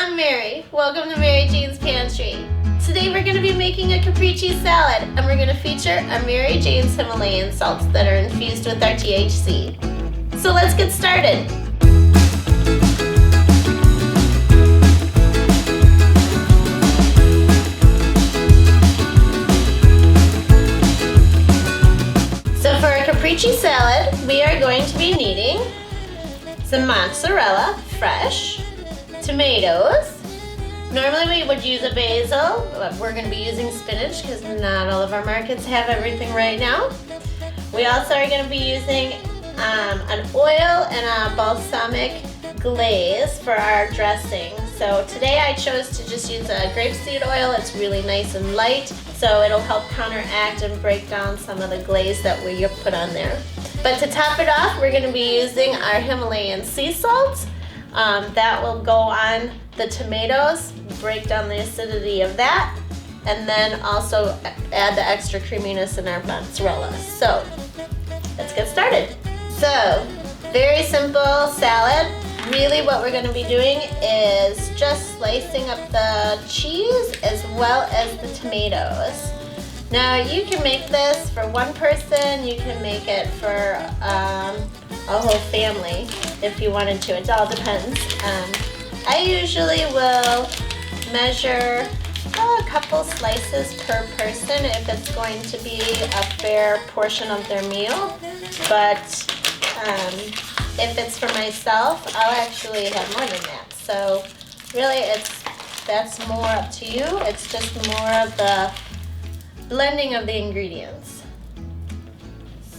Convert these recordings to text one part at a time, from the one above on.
I'm Mary. Welcome to Mary Jane's Pantry. Today we're going to be making a Caprese salad, and we're going to feature our Mary Jane's Himalayan salts that are infused with our THC. So let's get started. So for a Caprese salad, we are going to be needing some mozzarella, fresh, tomatoes. Normally we would use a basil, but we're going to be using spinach because not all of our markets have everything right now. We also are going to be using an oil and a balsamic glaze for our dressing. So today I chose to just use a grapeseed oil. It's really nice and light, so it'll help counteract and break down some of the glaze that we put on there. But to top it off, we're going to be using our Himalayan sea salt. That will go on the tomatoes, break down the acidity of that, and then also add the extra creaminess in our mozzarella. So let's get started. So very simple salad. Really what we're going to be doing is just slicing up the cheese as well as the tomatoes. Now you can make this for one person, you can make it for a whole family if you wanted to. It all depends. I usually will measure a couple slices per person if it's going to be a fair portion of their meal. But if it's for myself, I'll actually have more than that. So really that's more up to you. It's just more of the blending of the ingredients.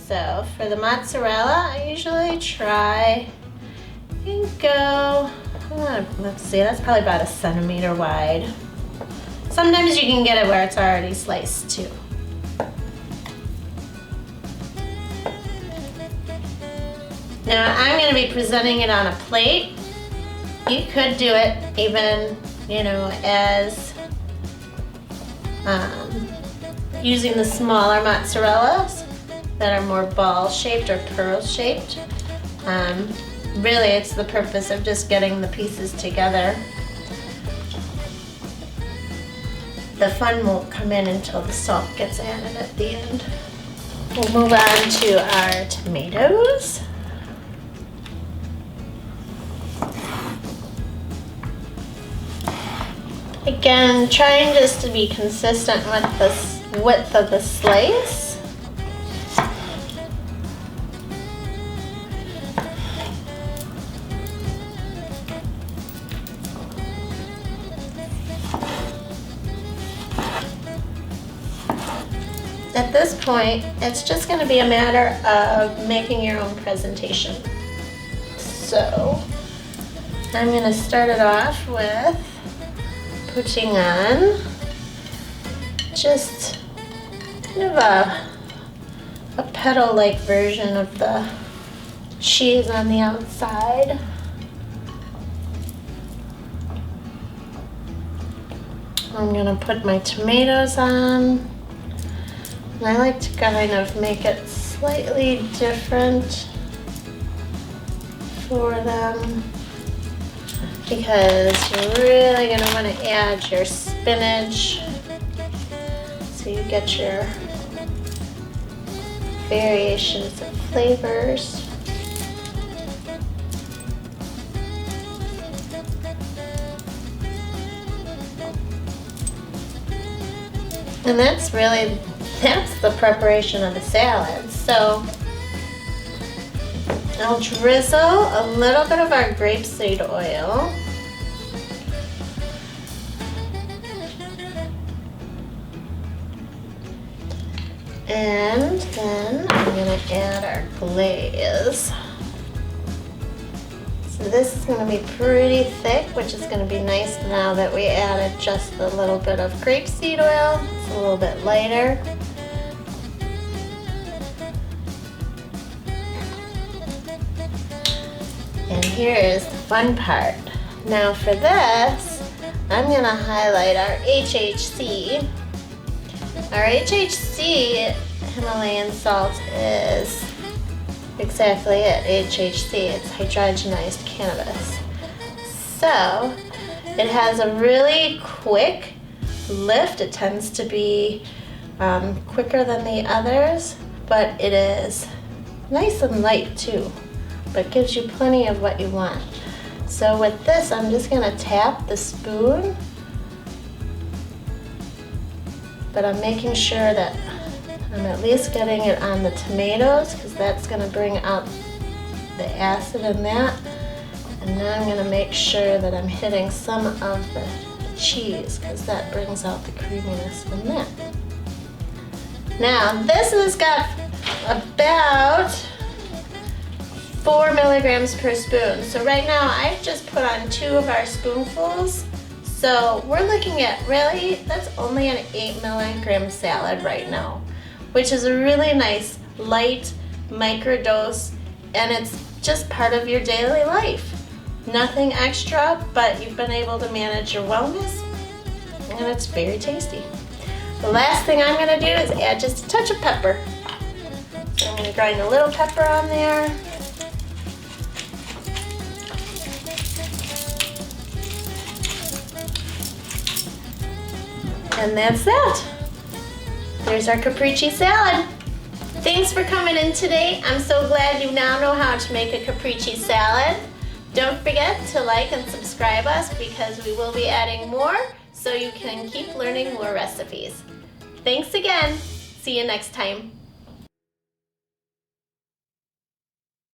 So for the mozzarella, I usually try and go, let's see, that's probably about 1 centimeter wide. Sometimes you can get it where it's already sliced too. Now I'm going to be presenting it on a plate. You could do it even, as using the smaller mozzarellas that are more ball shaped or pearl shaped. Really it's the purpose of just getting the pieces together. The fun won't come in until the salt gets added at the end. We'll move on to our tomatoes. Again, trying just to be consistent with the width of the slice. At this point, it's just going to be a matter of making your own presentation. So, I'm going to start it off with putting on just kind of a petal-like version of the cheese on the outside. I'm going to put my tomatoes on. And I like to kind of make it slightly different for them because you're really going to want to add your spinach so you get your variations of flavors. And that's the preparation of the salad. So I'll drizzle a little bit of our grapeseed oil. And then I'm going to add our glaze. So this is going to be pretty thick, which is going to be nice now that we added just a little bit of grapeseed oil. It's a little bit lighter. And here is the fun part. Now for this, I'm going to highlight our HHC. Our HHC Himalayan salt is exactly it, HHC. It's hydrogenized cannabis. So It has a really quick lift. It tends to be quicker than the others, but it is nice and light too, but gives you plenty of what you want. So with this, I'm just gonna tap the spoon, but I'm making sure that I'm at least getting it on the tomatoes, because that's gonna bring out the acid in that. And now I'm gonna make sure that I'm hitting some of the cheese, because that brings out the creaminess from that. Now this has got about 4 milligrams per spoon. So right now I've just put on 2 of our spoonfuls. So we're looking at really, that's only an 8 milligram salad right now, which is a really nice light microdose, and it's just part of your daily life. Nothing extra, but you've been able to manage your wellness, and it's very tasty. The last thing I'm gonna do is add just a touch of pepper. So I'm gonna grind a little pepper on there. And that's that. There's our Caprese salad. Thanks for coming in today. I'm so glad you now know how to make a Caprese salad. Don't forget to like and subscribe us, because we will be adding more so you can keep learning more recipes. Thanks again. See you next time.